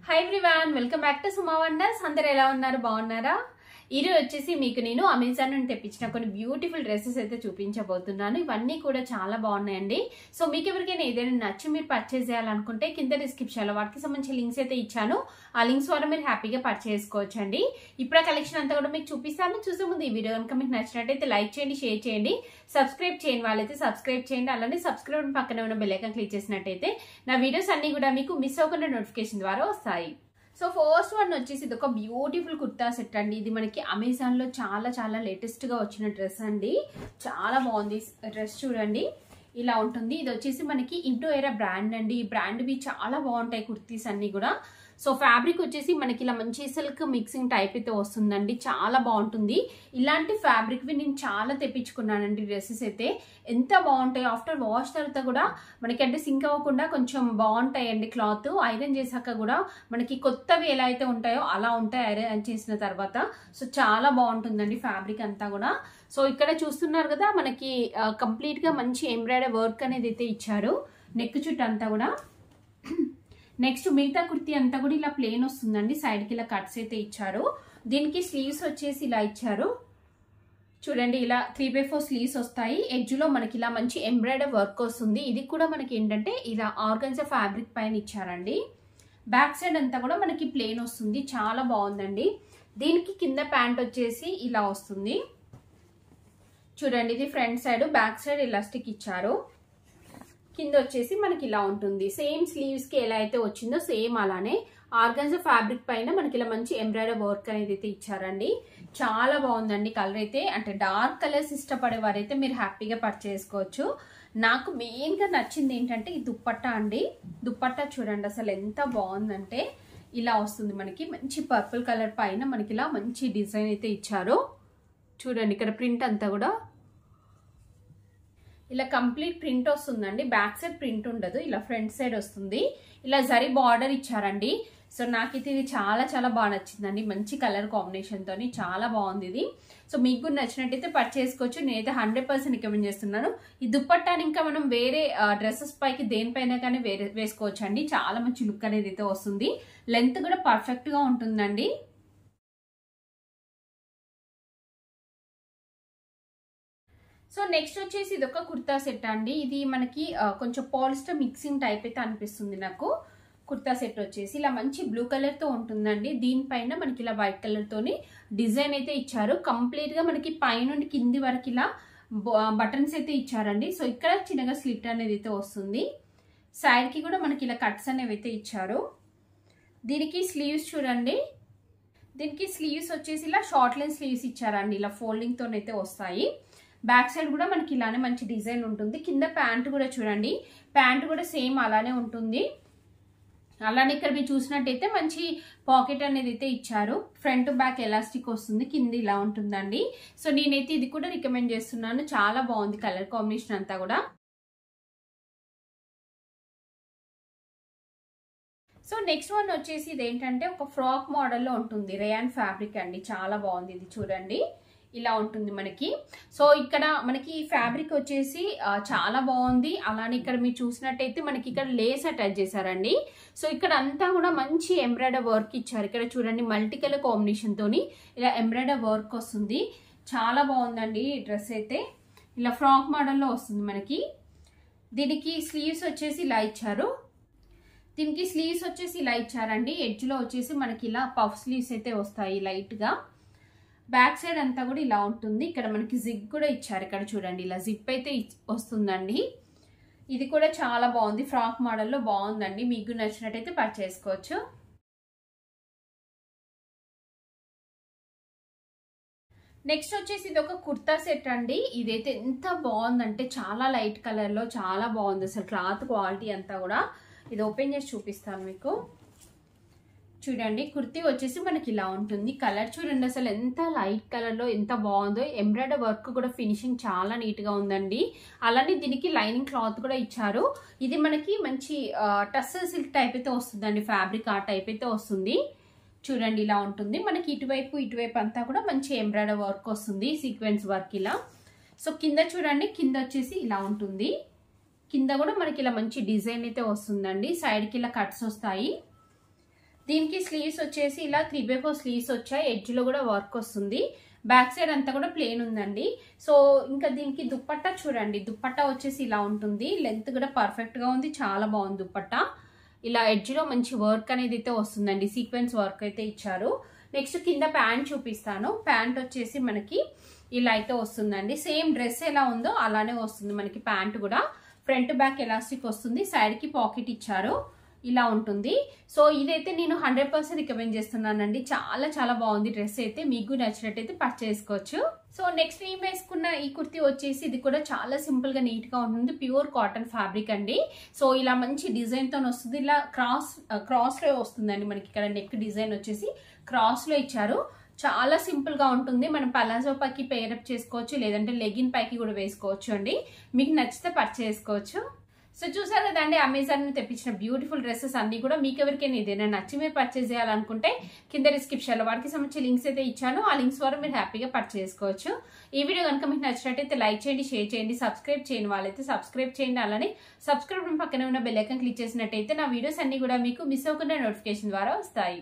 Hi everyone welcome back to Suma wonders अंदर ఎలా ఉన్నారు బాగున్నారా ఈ రోజు వచ్చేసి మీకు నేను అమెజాన్ నుండి తెప్పించిన కొన్ని బ్యూటిఫుల్ డ్రెస్సెస్ అయితే చూపించబోతున్నాను ఇవన్నీ కూడా చాలా బాగున్నాయండి సో మీకు ఎవరికైనా ఏదైనా నచ్చి మీరు పర్చేస్ చేయాలనుకుంటే కింద డిస్క్రిప్షన్ లో వాటికి సంబంధించిన లింక్స్ అయితే ఇచ్చాను ఆ లింక్స్ ద్వారా మీరు హ్యాపీగా పర్చేస్ చేసుకోవచ్చండి ఇప్పుడు ఆ కలెక్షన్ అంతా కూడా మీకు చూపిస్తాను చూసే ముందు ఈ వీడియో కనుక మీకు నచ్చినట్లయితే లైక్ చేయండి షేర్ చేయండి సబ్స్క్రైబ్ చేయని వాళ్ళైతే సబ్స్క్రైబ్ చేయండి అలానే సబ్స్క్రైబ్ పక్కనే ఉన్న బెల్ ఐకాన్ క్లిక్ చేసినట్లయితే నా వీడియోస్ అన్ని కూడా మీకు మిస్ అవ్వకుండా నోటిఫికేషన్ ద్వారా వస్తాయి సో ఫస్ట్ వన్ వచ్చేసి ఇది ఒక బ్యూటిఫుల్ కుర్తా సెట్ అండి ఇది మనకి అమెజాన్ లో చాలా లేటెస్ట్ గా వచ్చిన డ్రెస్ అండి చాలా బాగుంది డ్రెస్ చూడండి ఇలా ఉంటుంది ఇది వచ్చేసి మనకి ఇంటో ఎరా బ్రాండ్ అండి ఈ బ్రాండ్ వి చాలా బాగుంటాయి కుర్తీస్ అన్ని కూడా సో ఫ్యాబ్రిక్ వచ్చేసి మనకి ఇలా మంచి సిల్క్ మిక్సింగ్ టైప్ అయితే వస్తుందండి చాలా బాగుంటుంది ఇలాంటి ఫ్యాబ్రిక్ వి నేను చాలా తెప్పించుకున్నానండి డ్రెస్సెస్ అయితే ఎంత బాగుంటాయి ఆఫ్టర్ వాష్ తర్వాత కూడా మనకి అంటే సింక్ అవ్వకుండా కొంచెం బాగుంటాయండి క్లాత్ ఐరన్ చేశాక కూడా మనకి కొత్తవి ఎలా అయితే ఉంటాయో అలా ఉంటాయి ఐరన్ చేసిన తర్వాత సో చాలా బాగుంటుందండి ఫ్యాబ్రిక్ అంతా కూడా సో ఇక్కడ చూస్తున్నారు కదా మనకి కంప్లీట్ గా మంచి ఎంబ్రాయిడరీ వర్క్ అనేది అయితే ఇచ్చారు నెక్ చుట్టూ అంతా కూడా నెక్స్ట్ మిగతా కుర్తీ అంతా కూడా ఇలా ప్లేన్ వస్తుందండి సైడ్ కి ఇలా కట్స్ అయితే ఇచ్చారు దీనికి స్లీవ్స్ వచ్చేసి ఇలా ఇచ్చారు చూడండి ఇలా 3/4 స్లీవ్స్ వస్తాయి ఎడ్జ్ లో మనకి ఇలా మంచి ఎంబ్రాయిడరీ వర్క్ వస్తుంది ఇది కూడా మనకి ఏంటంటే ఇలా ఆర్గన్జా ఫ్యాబ్రిక్ పైన ఇచ్చారండి బ్యాక్ సైడ్ అంతా కూడా మనకి ప్లేన్ వస్తుంది చాలా బాగుందండి దీనికి కింద ప్యాంట్ వచ్చేసి ఇలా వస్తుంది చూడండి ఇది front side back side elastic ఇచ్చారు కింద వచ్చేసి మనకి ఇలా ఉంటుంది సేమ్ స్లీవ్స్ కి ఎలా అయితే వచ్చిందో సేమ్ అలానే ఆర్గన్జా ఫ్యాబ్రిక్ పైన మనకి ఇలా మంచి ఎంబ్రాయిడరీ వర్క్ అనేది అయితే ఇచ్చారండి చాలా బాగుందండి కలర్ అయితే అంటే డార్క్ కలర్స్ ఇష్టపడే వారైతే మీరు హ్యాపీగా పర్చేస్ చేసుకోవచ్చు నాకు మెయిన్ గా నచ్చింది ఏంటంటే ఈ దుప్పట్టా అండి దుప్పట్టా చూడండి అసలు ఎంత బాగుందంటే ఇలా వస్తుంది మనకి మంచి పర్పుల్ కలర్ పైన మనకి ఇలా మంచి డిజైన్ అయితే ఇచ్చారు చూడండి ఇక్కడ ప్రింట్ అంతా కూడా ఇలా కంప్లీట్ ప్రింట్ వస్తుందండి బ్యాక్ సైడ్ ప్రింట్ ఉండదు ఇలా ఫ్రంట్ సైడ్ వస్తుంది ఇలా జరీ బార్డర్ ఇచ్చారండి సో నాకైతే ఇది చాలా బాగా నచ్చిందండి మంచి కలర్ కాంబినేషన్ తోని చాలా బాగుంది ఇది సో మీకు కూడా నచ్చినట్టయితే పర్చేస్ చేసుకోవచ్చు నేనైతే 100% రికమెండ్ చేస్తున్నాను ఈ దుప్పట్టాని ఇంకా మనం వేరే డ్రెస్సెస్ పైకి దేనిపైన కానీ వేసుకోవచ్చు అండి చాలా మంచి లుక్ అనేది అయితే వస్తుంది లెంత్ కూడా పర్ఫెక్ట్ గా ఉంటుందండి సో నెక్స్ట్ వచ్చేసి ఇది ఒక కుర్తా సెట్ అండి ఇది మనకి కొంచెం పాలిస్టర్ మిక్సింగ్ టైప్ అయితే అనిపిస్తుంది నాకు కుర్తా సెట్ వచ్చేసి ఇలా మంచి బ్లూ కలర్ తో ఉంటుందండి దీనిపైన మనకి ఇలా వైట్ కలర్ తోని డిజైన్ అయితే ఇచ్చారు కంప్లీట్ గా మనకి పైనుండి కింది వరకు ఇలా బటన్స్ అయితే ఇచ్చారండి సో ఇక్కడ చిన్నగా స్లిట్ అనేది అయితే వస్తుంది సైడ్ కి కూడా మనకి ఇలా కట్స్ అనేవి అయితే ఇచ్చారు దీనికి స్లీవ్స్ చూడండి దీనికి స్లీవ్స్ వచ్చేసి ఇలా షార్ట్ లెంత్ స్లీవ్స్ ఇచ్చారండి ఇలా ఫోల్డింగ్ తోనైతే వస్తాయి బ్యాక్ సైడ్ కూడా మనకి ఇలానే మంచి డిజైన్ ఉంటుంది కింద ప్యాంట్ కూడా చూడండి ప్యాంట్ కూడా సేమ్ అలానే ఉంటుంది అలానే ఇక్కడ మీరు చూసినట్టయితే మంచి పాకెట్ అనేది అయితే ఇచ్చారు ఫ్రంట్ బ్యాక్ ఎలాస్టిక్ వస్తుంది కింద ఇలా ఉంటుందండి సో నేనైతే ఇది కూడా రికమెండ్ చేస్తున్నాను చాలా బాగుంది కలర్ కాంబినేషన్ అంతా కూడా సో నెక్స్ట్ వన్ వచ్చేసి ఇది ఏంటంటే ఒక ఫ్రాక్ మోడల్లో ఉంటుంది రేయాన్ ఫ్యాబ్రిక్ అండి చాలా బాగుంది ఇది చూడండి ఇలా ఉంటుంది మనకి సో ఇక్కడ మనకి ఫ్యాబ్రిక్ వచ్చేసి చాలా బాగుంది అలానే ఇక్కడ మీరు చూసినట్టయితే మనకి ఇక్కడ లేస్ అటాచ్ చేశారండి సో ఇక్కడ అంతా కూడా మంచి ఎంబ్రాయిడరీ వర్క్ ఇచ్చారు ఇక్కడ చూడండి మల్టీ కలర్ కాంబినేషన్ తోని ఇలా ఎంబ్రాయిడరీ వర్క్ వస్తుంది చాలా బాగుందండి ఈ డ్రెస్ అయితే ఇలా ఫ్రాక్ మోడల్లో వస్తుంది మనకి దీనికి స్లీవ్స్ వచ్చేసి ఇలా ఇచ్చారు దీనికి స్లీవ్స్ వచ్చేసి ఇలా ఇచ్చారండి ఎడ్జ్ లో వచ్చేసి మనకి ఇలా పఫ్ స్లీవ్స్ అయితే వస్తాయి లైట్ గా బ్యాక్ సైడ్ అంతా కూడా ఇలా ఉంటుంది ఇక్కడ మనకి జిప్ కూడా ఇచ్చారు ఇక్కడ చూడండి ఇలా జిప్ అయితే వస్తుందండి ఇది కూడా చాలా బాగుంది ఫ్రాక్ మోడల్లో బాగుందండి మీకు నచ్చినట్టయితే పర్చేస్ చేసుకోవచ్చు నెక్స్ట్ వచ్చేసి ఇది ఒక కుర్తా సెట్ అండి ఇదైతే ఎంత బాగుందంటే చాలా లైట్ కలర్ లో చాలా బాగుంది అసలు క్లాత్ క్వాలిటీ అంతా కూడా ఇది ఓపెన్ చేసి చూపిస్తాను మీకు చూడండి కుర్తీ వచ్చేసి మనకి ఇలా ఉంటుంది కలర్ చూడండి అసలు ఎంత లైట్ కలర్ లో ఎంత బాగుందో ఎంబ్రాయిడరీ వర్క్ కూడా ఫినిషింగ్ చాలా నీట్ గా ఉందండి అలానే దీనికి లైనింగ్ క్లాత్ కూడా ఇచ్చారు ఇది మనకి మంచి టస్సర్ సిల్క్ టైప్ అయితే వస్తుందండి ఫ్యాబ్రిక్ ఆ టైప్ అయితే వస్తుంది చూడండి ఇలా ఉంటుంది మనకి ఇటువైపు అంతా కూడా మంచి ఎంబ్రాయిడరీ వర్క్ వస్తుంది సీక్వెన్స్ వర్క్ ఇలా సో కింద చూడండి కింద వచ్చేసి ఇలా ఉంటుంది కింద కూడా మనకి ఇలా మంచి డిజైన్ అయితే వస్తుందండి సైడ్ కి ఇలా కట్స్ వస్తాయి దీనికి స్లీవ్స్ వచ్చేసి ఇలా 3/4 స్లీవ్స్ వచ్చాయి, ఎడ్జ్ లో కూడా వర్క్ వస్తుంది, బ్యాక్ సైడ్ అంతా కూడా ప్లేన్ ఉందండి. సో ఇంకా దీనికి దుప్పట్టా చూడండి, దుప్పట్టా వచ్చేసి ఇలా ఉంటుంది, లెంత్ కూడా పర్ఫెక్ట్ గా ఉంది, చాలా బాగుంది దుప్పట్టా. ఇలా ఎడ్జ్ లో మంచి వర్క్ అనేది అయితే వస్తుందండి, సీక్వెన్స్ వర్క్ అయితే ఇచ్చారు. నెక్స్ట్ కింద ప్యాంట్ చూపిస్తాను. ప్యాంట్ వచ్చేసి మనకి ఇలా అయితే వస్తుందండి, సేమ్ డ్రెస్ ఎలా ఉందో అలానే వస్తుంది మనకి. ప్యాంట్ కూడా ఫ్రంట్ బ్యాక్ ఎలాస్టిక్ వస్తుంది, సైడ్ కి పాకెట్ ఇచ్చారు, ఇలా ఉంటుంది. సో ఇదైతే నేను 100% రికమెండ్ చేస్తున్నానండి, చాలా చాలా బాగుంది డ్రెస్ అయితే. మీకు నచ్చినట్టయితే పర్చేస్ చేసుకోవచ్చు. సో నెక్స్ట్ నేను వేసుకున్న ఈ కుర్తీ వచ్చేసి ఇది కూడా చాలా సింపుల్ గా నీట్ గా ఉంటుంది, ప్యూర్ కాటన్ ఫ్యాబ్రిక్ అండి. సో ఇలా మంచి డిజైన్ తో వస్తుంది, ఇలా క్రాస్ లో వస్తుందండి మనకి. ఇక్కడ నెక్ డిజైన్ వచ్చేసి క్రాస్ లో ఇచ్చారు, చాలా సింపుల్ గా ఉంటుంది. మనం పలాజో పైకి పేరప్ చేసుకోవచ్చు, లేదంటే లెగిన్ పైకి కూడా వేసుకోవచ్చు అండి. మీకు నచ్చితే పర్చేస్ చేసుకోవచ్చు. సో చూసారు కదండి, అమెజాన్ నుంచి తెప్పించిన బ్యూటిఫుల్ డ్రెస్సెస్ అన్ని కూడా. మీకు ఎవరికైనా ఏదైనా నచ్చి మీరు పర్చేస్ చేయాలనుకుంటే కింద డిస్క్రిప్షన్ లో వాటికి సంబంధించి లింక్స్ అయితే ఇచ్చాను, ఆ లింక్స్ ద్వారా మీరు హ్యాపీగా పర్చేస్ చేసుకోవచ్చు. ఈ వీడియో కనుక మీకు నచ్చినట్టయితే లైక్ చేయండి, షేర్ చేయండి, సబ్స్క్రైబ్ చేయని వాళ్ళైతే సబ్స్క్రైబ్ చేయండి. అలానే సబ్స్క్రైబ్ పక్కనే ఉన్న బెల్ ఐకాన్ క్లిక్ చేసినట్టయితే నా వీడియోస్ అన్ని కూడా మీకు మిస్ అవ్వకుండా నోటిఫికేషన్ ద్వారా వస్తాయి.